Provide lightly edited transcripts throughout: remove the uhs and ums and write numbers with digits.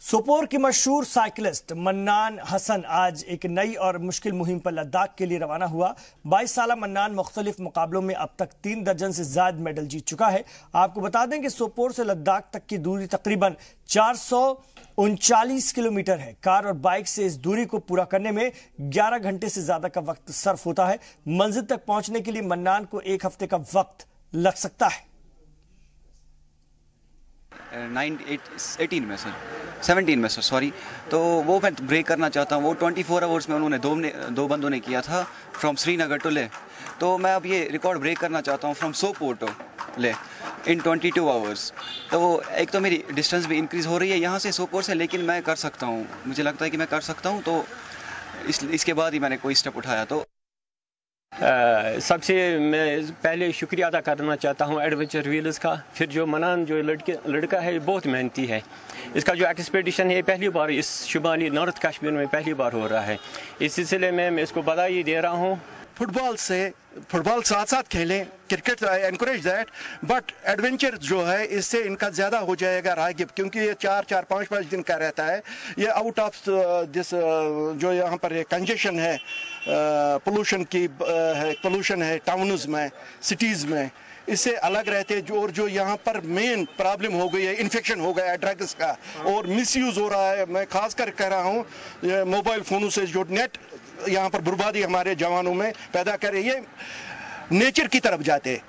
सोपोर की मशहूर cyclist mannan Hasan आज एक नई और मुश्किल मुहिम पर लद्दाख के लिए रवाना हुआ। 22 साला मन्नान मुख्तलिफ मुकाबलों में अब तक 3 दर्जन से ज्यादा मेडल जीत चुका है। आपको बता दें कि सोपोर से लद्दाख तक की दूरी तकरीबन 439 किलोमीटर है। कार और बाइक से इस दूरी को पूरा करने में 11 घंटे से ज्यादा का वक्त सर्फ होता है। मंजिल तक पहुंचने के लिए मन्नान को 1 हफ्ते का वक्त लग सकता है। 17 में सॉरी, तो वो मैं ब्रेक करना चाहता हूँ। वो 24 आवर्स में उन्होंने दो बंदों ने किया था फ्रॉम श्रीनगर टू ले, तो मैं अब ये रिकॉर्ड ब्रेक करना चाहता हूँ फ्रॉम सोपोर टू ले इन 22 आवर्स। तो एक तो मेरी डिस्टेंस भी इंक्रीज़ हो रही है यहाँ से सोपोर से, लेकिन मैं कर सकता हूँ, मुझे लगता है कि मैं कर सकता हूँ। तो इसके बाद ही मैंने कोई स्टेप उठाया। तो सबसे मैं पहले शुक्रिया अदा करना चाहता हूं एडवेंचर व्हील्स का। फिर जो मनान जो लड़का है बहुत मेहनती है। इसका जो एक्सपेडिशन है पहली बार इस शुमाली नॉर्थ कश्मीर में पहली बार हो रहा है। इस सिलसिले में मैं इसको बधाई दे रहा हूं। फुटबॉल साथ साथ खेलें, cricket encourage that, but adventure जो है इससे इनका ज़्यादा हो जाएगा आगे, क्योंकि ये 4-5 दिन का रहता है। ये आउट ऑफ दिस जो यहाँ पर कंजेशन है, पोल्यूशन है टाउन्स में, सिटीज़ में, इससे अलग रहते जो। और जो यहाँ पर मेन प्रॉब्लम हो गई है, इन्फेक्शन हो गया है ड्रग्स का और मिसयूज़ हो रहा है। मैं खास कर कह रहा हूँ मोबाइल फ़ोनों से जो नेट यहाँ पर बर्बादी हमारे जवानों में पैदा करे, ये नेचर की तरफ जाते।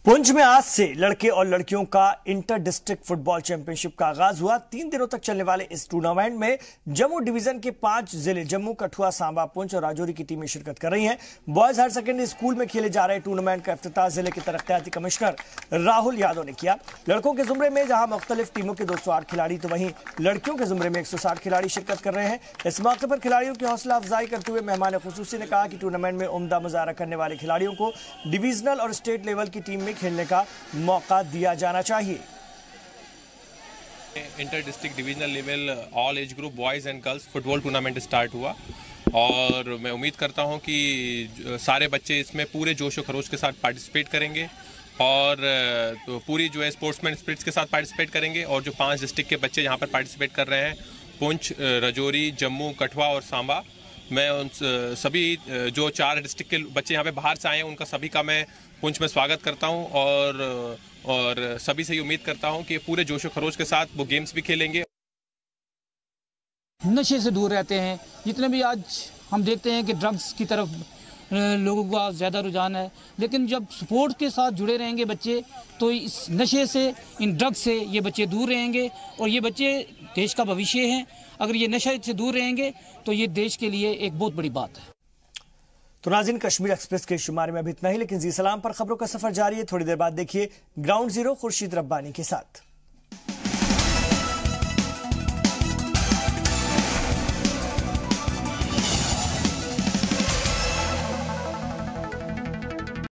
पुंछ में आज से लड़के और लड़कियों का इंटर डिस्ट्रिक्ट फुटबॉल चैंपियनशिप का आगाज हुआ। 3 दिनों तक चलने वाले इस टूर्नामेंट में जम्मू डिवीजन के 5 जिले जम्मू, कठुआ, सांबा, पुंछ और राजौरी की टीमें शिरकत कर रही हैं। बॉयज हायर सेकेंडरी स्कूल में खेले जा रहे टूर्नामेंट का इफ्तिताह जिले के तरक्याती कमिश्नर राहुल यादव ने किया। लड़कों के जुमरे में जहां मुख्तलिफ टीमों के 208 खिलाड़ी, तो वहीं लड़कियों के जुमरे में 160 खिलाड़ी शिरकत कर रहे हैं। इस मौके पर खिलाड़ियों की हौसला अफजाई करते हुए मेहमान खुसूसी ने कहा कि टूर्नामेंट में उम्दा मुजाहरा करने वाले खिलाड़ियों को डिवीजनल और स्टेट लेवल की टीम में खेलने का मौका दिया जाना चाहिए। Inter district divisional level all age group boys and girls football tournament start हुआ और मैं उम्मीद करता हूं कि सारे बच्चे इसमें पूरे जोश और खरोश के साथ पार्टिसिपेट करेंगे और तो पूरी जो है स्पोर्ट्समैन स्पिरिट्स के साथ पार्टिसिपेट करेंगे। और जो 5 डिस्ट्रिक्ट के बच्चे यहाँ पर पार्टिसिपेट कर रहे हैं, पुंछ, राजौरी, जम्मू, कठुआ और सांबा, मैं उन सभी जो 4 डिस्ट्रिक्ट के बच्चे यहाँ पे बाहर से आए हैं उनका सभी का मैं पुंछ में स्वागत करता हूँ और सभी से ये उम्मीद करता हूँ कि पूरे जोश और खरोश के साथ वो गेम्स भी खेलेंगे। नशे से दूर रहते हैं। जितने भी आज हम देखते हैं कि ड्रग्स की तरफ लोगों का ज़्यादा रुझान है, लेकिन जब स्पोर्ट्स के साथ जुड़े रहेंगे बच्चे तो इस नशे से, इन ड्रग्स से ये बच्चे दूर रहेंगे और ये बच्चे देश का भविष्य हैं। अगर ये नशे से दूर रहेंगे तो ये देश के लिए एक बहुत बड़ी बात है। तो नाज़रीन, कश्मीर एक्सप्रेस के शुमारे में अभी इतना ही, लेकिन जी सलाम पर खबरों का सफर जारी है। थोड़ी देर बाद देखिए ग्राउंड जीरो खुर्शीद रब्बानी के साथ।